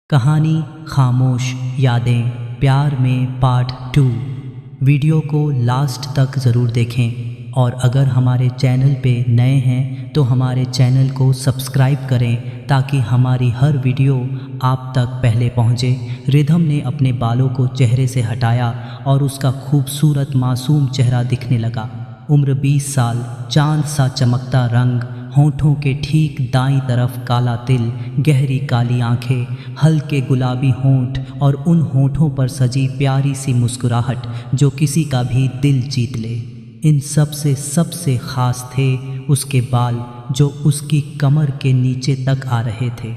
कहानी खामोश यादें प्यार में पार्ट 2। वीडियो को लास्ट तक ज़रूर देखें और अगर हमारे चैनल पे नए हैं तो हमारे चैनल को सब्सक्राइब करें ताकि हमारी हर वीडियो आप तक पहले पहुंचे। रिधम ने अपने बालों को चेहरे से हटाया और उसका खूबसूरत मासूम चेहरा दिखने लगा। उम्र 20 साल, चांद सा चमकता रंग, होठों के ठीक दाईं तरफ काला तिल, गहरी काली आंखें, हल्के गुलाबी होंठ और उन होठों पर सजी प्यारी सी मुस्कुराहट जो किसी का भी दिल जीत ले। इन सबसे ख़ास थे उसके बाल जो उसकी कमर के नीचे तक आ रहे थे।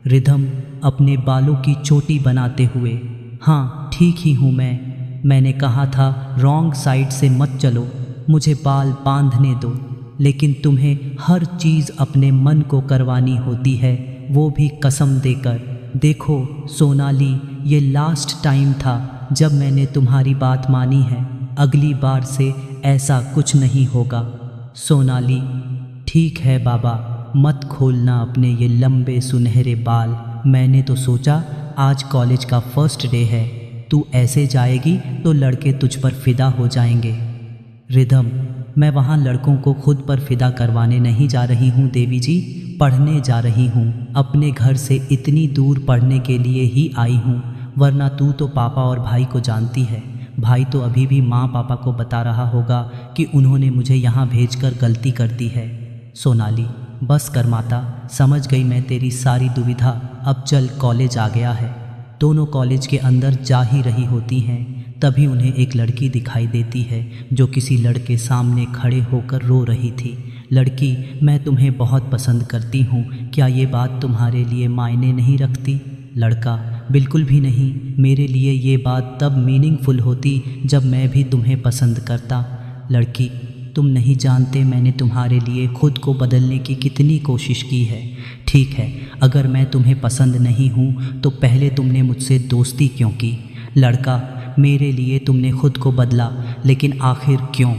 रिधम अपने बालों की चोटी बनाते हुए, हाँ ठीक ही हूँ मैंने कहा था रॉन्ग साइड से मत चलो, मुझे बाल बांधने दो, लेकिन तुम्हें हर चीज़ अपने मन को करवानी होती है, वो भी कसम देकर। देखो सोनाली, ये लास्ट टाइम था जब मैंने तुम्हारी बात मानी है, अगली बार से ऐसा कुछ नहीं होगा। सोनाली, ठीक है बाबा, मत खोलना अपने ये लंबे सुनहरे बाल। मैंने तो सोचा आज कॉलेज का फर्स्ट डे है, तू ऐसे जाएगी तो लड़के तुझ पर फिदा हो जाएंगे। रिधम, मैं वहाँ लड़कों को खुद पर फिदा करवाने नहीं जा रही हूँ देवी जी, पढ़ने जा रही हूँ। अपने घर से इतनी दूर पढ़ने के लिए ही आई हूँ, वरना तू तो पापा और भाई को जानती है। भाई तो अभी भी माँ पापा को बता रहा होगा कि उन्होंने मुझे यहाँ भेजकर गलती कर दी है। सोनाली, बस कर माता, समझ गई मैं तेरी सारी दुविधा, अब चल कॉलेज आ गया है। दोनों कॉलेज के अंदर जा ही रही होती हैं, तभी उन्हें एक लड़की दिखाई देती है जो किसी लड़के सामने खड़े होकर रो रही थी। लड़की, मैं तुम्हें बहुत पसंद करती हूँ, क्या ये बात तुम्हारे लिए मायने नहीं रखती? लड़का, बिल्कुल भी नहीं, मेरे लिए ये बात तब मीनिंगफुल होती जब मैं भी तुम्हें पसंद करता। लड़की, तुम नहीं जानते मैंने तुम्हारे लिए खुद को बदलने की कितनी कोशिश की है। ठीक है, अगर मैं तुम्हें पसंद नहीं हूँ तो पहले तुमने मुझसे दोस्ती क्यों की? लड़का, मेरे लिए तुमने खुद को बदला, लेकिन आखिर क्यों?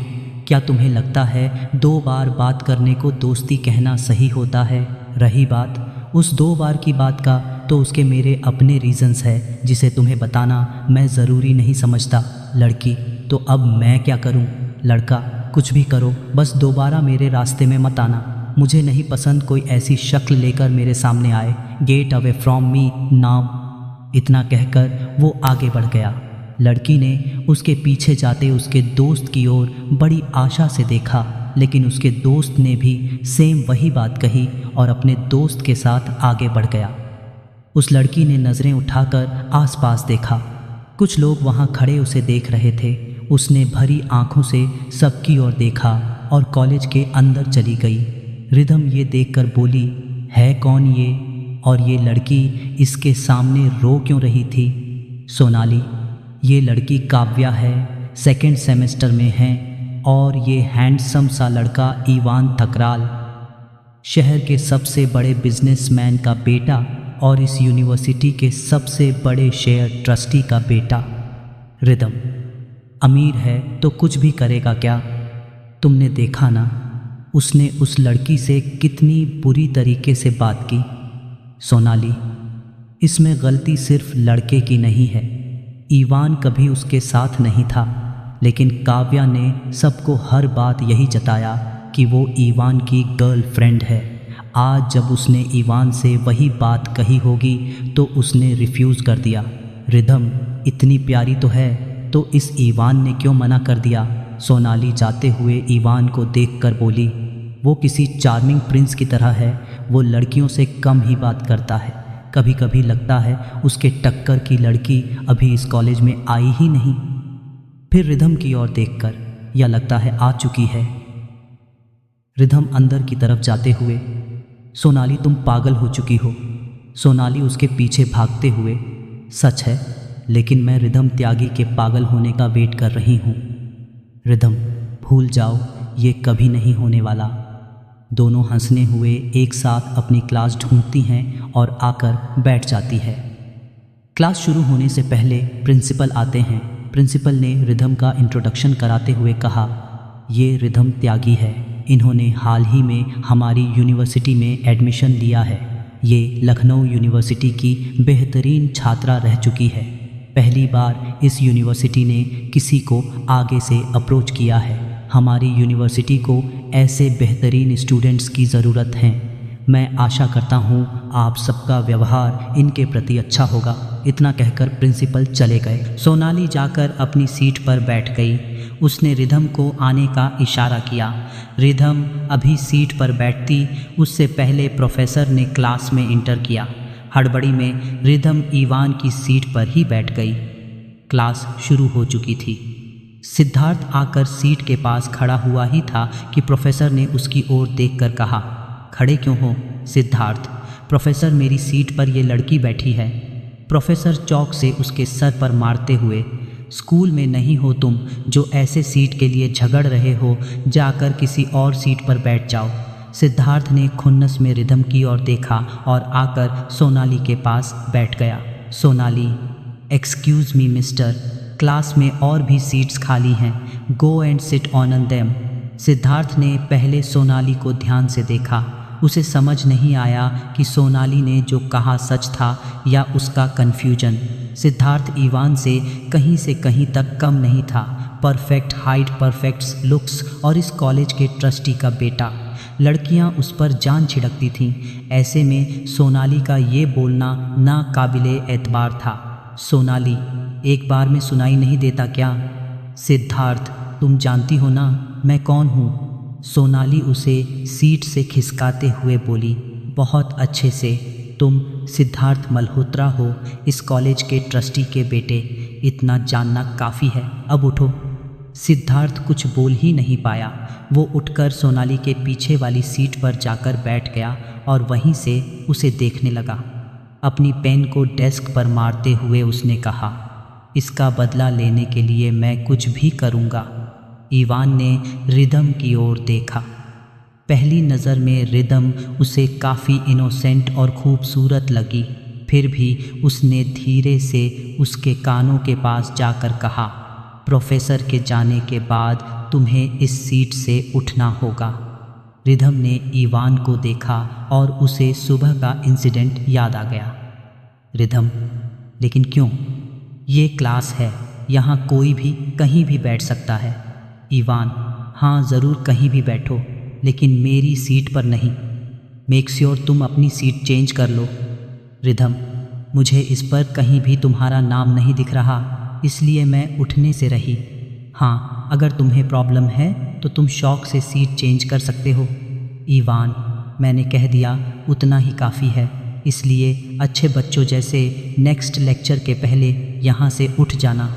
क्या तुम्हें लगता है 2 बार बात करने को दोस्ती कहना सही होता है? रही बात उस 2 बार की बात का, तो उसके मेरे अपने रीज़न्स है जिसे तुम्हें बताना मैं ज़रूरी नहीं समझता। लड़की, तो अब मैं क्या करूं? लड़का, कुछ भी करो, बस दोबारा मेरे रास्ते में मत आना। मुझे नहीं पसंद कोई ऐसी शक्ल लेकर मेरे सामने आए। Get away from me now. इतना कहकर वो आगे बढ़ गया। लड़की ने उसके पीछे जाते उसके दोस्त की ओर बड़ी आशा से देखा, लेकिन उसके दोस्त ने भी सेम वही बात कही और अपने दोस्त के साथ आगे बढ़ गया। उस लड़की ने नज़रें उठाकर आसपास देखा। कुछ लोग वहाँ खड़े उसे देख रहे थे। उसने भरी आंखों से सबकी ओर देखा और कॉलेज के अंदर चली गई। रिधम ये देखकर बोली, है कौन ये? और ये लड़की इसके सामने रो क्यों रही थी? सोनाली, ये लड़की काव्या है, 2nd सेमेस्टर में है, और ये हैंडसम सा लड़का इवान थकराल, शहर के सबसे बड़े बिजनेसमैन का बेटा और इस यूनिवर्सिटी के सबसे बड़े शेयर ट्रस्टी का बेटा। रिधम, अमीर है तो कुछ भी करेगा क्या? तुमने देखा ना उसने उस लड़की से कितनी बुरी तरीके से बात की। सोनाली, इसमें गलती सिर्फ लड़के की नहीं है। इवान कभी उसके साथ नहीं था, लेकिन काव्या ने सबको हर बात यही जताया कि वो इवान की गर्लफ्रेंड है। आज जब उसने इवान से वही बात कही होगी तो उसने रिफ्यूज़ कर दिया। रिधम, इतनी प्यारी तो है, तो इस इवान ने क्यों मना कर दिया? सोनाली जाते हुए इवान को देखकर बोली, वो किसी चार्मिंग प्रिंस की तरह है, वो लड़कियों से कम ही बात करता है। कभी कभी लगता है उसके टक्कर की लड़की अभी इस कॉलेज में आई ही नहीं। फिर रिधम की ओर देखकर, या लगता है आ चुकी है। रिधम अंदर की तरफ जाते हुए, सोनाली तुम पागल हो चुकी हो। सोनाली उसके पीछे भागते हुए, सच है, लेकिन मैं रिधम त्यागी के पागल होने का वेट कर रही हूँ। रिधम, भूल जाओ, ये कभी नहीं होने वाला। दोनों हंसने हुए एक साथ अपनी क्लास ढूंढती हैं और आकर बैठ जाती है। क्लास शुरू होने से पहले प्रिंसिपल आते हैं। प्रिंसिपल ने रिधम का इंट्रोडक्शन कराते हुए कहा, ये रिधम त्यागी है, इन्होंने हाल ही में हमारी यूनिवर्सिटी में एडमिशन लिया है। ये लखनऊ यूनिवर्सिटी की बेहतरीन छात्रा रह चुकी है। पहली बार इस यूनिवर्सिटी ने किसी को आगे से अप्रोच किया है। हमारी यूनिवर्सिटी को ऐसे बेहतरीन स्टूडेंट्स की ज़रूरत है। मैं आशा करता हूँ आप सबका व्यवहार इनके प्रति अच्छा होगा। इतना कहकर प्रिंसिपल चले गए। सोनाली जाकर अपनी सीट पर बैठ गई। उसने रिधम को आने का इशारा किया। रिधम अभी सीट पर बैठती उससे पहले प्रोफेसर ने क्लास में इंटर किया। हड़बड़ी में रिधम इवान की सीट पर ही बैठ गई। क्लास शुरू हो चुकी थी। सिद्धार्थ आकर सीट के पास खड़ा हुआ ही था कि प्रोफेसर ने उसकी ओर देखकर कहा, खड़े क्यों हो सिद्धार्थ? प्रोफेसर, मेरी सीट पर ये लड़की बैठी है। प्रोफेसर चौक से उसके सर पर मारते हुए, स्कूल में नहीं हो तुम जो ऐसे सीट के लिए झगड़ रहे हो, जाकर किसी और सीट पर बैठ जाओ। सिद्धार्थ ने खुन्नस में रिधम की ओर देखा और आकर सोनाली के पास बैठ गया। Sonali, excuse me mister, class में और भी सीट्स खाली हैं, go and sit on them. Siddharth ने पहले सोनाली को ध्यान से देखा। उसे समझ नहीं आया कि सोनाली ने जो कहा सच था या उसका कन्फ्यूजन। सिद्धार्थ इवान से कहीं तक कम नहीं था। परफेक्ट हाइट, परफेक्ट लुक्स और इस कॉलेज के ट्रस्टी का बेटा। लड़कियां उस पर जान छिड़कती थीं। ऐसे में सोनाली का ये बोलना नाकाबिले एतबार था। सोनाली, एक बार में सुनाई नहीं देता क्या? सिद्धार्थ, तुम जानती हो ना मैं कौन हूँ? सोनाली उसे सीट से खिसकाते हुए बोली, बहुत अच्छे से। तुम सिद्धार्थ मल्होत्रा हो, इस कॉलेज के ट्रस्टी के बेटे। इतना जानना काफ़ी है, अब उठो। सिद्धार्थ कुछ बोल ही नहीं पाया। वो उठकर सोनाली के पीछे वाली सीट पर जाकर बैठ गया और वहीं से उसे देखने लगा। अपनी पेन को डेस्क पर मारते हुए उसने कहा, इसका बदला लेने के लिए मैं कुछ भी करूँगा। इवान ने रिधम की ओर देखा। पहली नज़र में रिधम उसे काफ़ी इनोसेंट और खूबसूरत लगी। फिर भी उसने धीरे से उसके कानों के पास जाकर कहा, प्रोफेसर के जाने के बाद तुम्हें इस सीट से उठना होगा। रिधम ने इवान को देखा और उसे सुबह का इंसिडेंट याद आ गया। रिधम, लेकिन क्यों? ये क्लास है, यहाँ कोई भी कहीं भी बैठ सकता है। इवान, हाँ ज़रूर कहीं भी बैठो, लेकिन मेरी सीट पर नहीं। मेक श्योर तुम अपनी सीट चेंज कर लो। रिधम, मुझे इस पर कहीं भी तुम्हारा नाम नहीं दिख रहा, इसलिए मैं उठने से रही। हाँ, अगर तुम्हें प्रॉब्लम है तो तुम शौक से सीट चेंज कर सकते हो। इवान, मैंने कह दिया उतना ही काफ़ी है, इसलिए अच्छे बच्चों जैसे नेक्स्ट लेक्चर के पहले यहाँ से उठ जाना।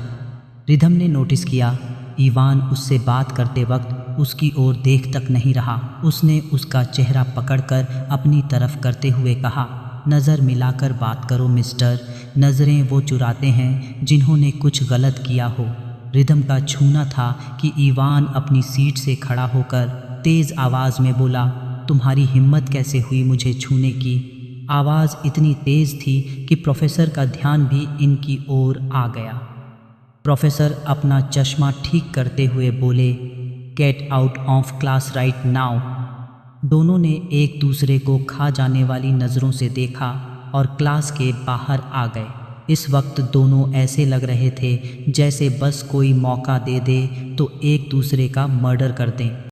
रिधम ने नोटिस किया इवान उससे बात करते वक्त उसकी ओर देख तक नहीं रहा। उसने उसका चेहरा पकड़कर अपनी तरफ करते हुए कहा, नज़र मिलाकर बात करो मिस्टर। नज़रें वो चुराते हैं जिन्होंने कुछ गलत किया हो। रिधम का छूना था कि इवान अपनी सीट से खड़ा होकर तेज़ आवाज़ में बोला, तुम्हारी हिम्मत कैसे हुई मुझे छूने की? आवाज़ इतनी तेज़ थी कि प्रोफेसर का ध्यान भी इनकी ओर आ गया। प्रोफेसर अपना चश्मा ठीक करते हुए बोले, get out of class right now. दोनों ने एक दूसरे को खा जाने वाली नज़रों से देखा और क्लास के बाहर आ गए। इस वक्त दोनों ऐसे लग रहे थे जैसे बस कोई मौका दे दे तो एक दूसरे का मर्डर कर दें।